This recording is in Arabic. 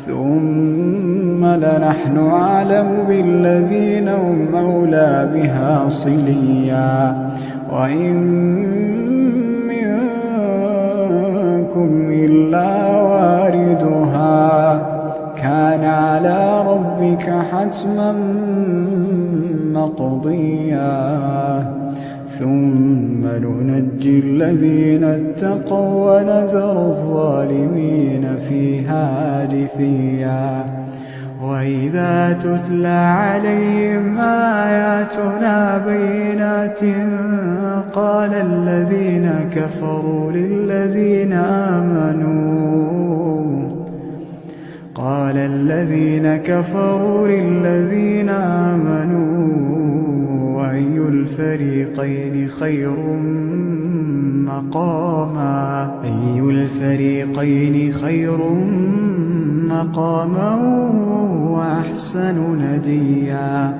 ثم لنحن أعلم بالذين هم أولى بها صليا وإن منكم إلا واردها كان على ربك حتما مقضيا ثم ننجي الذين اتقوا ونذر الظالمين فيها جثيا وإذا تتلى عليهم آياتنا بينات قال الذين كفروا للذين آمنوا أي الفريقين خير مقاما وأحسن نديا.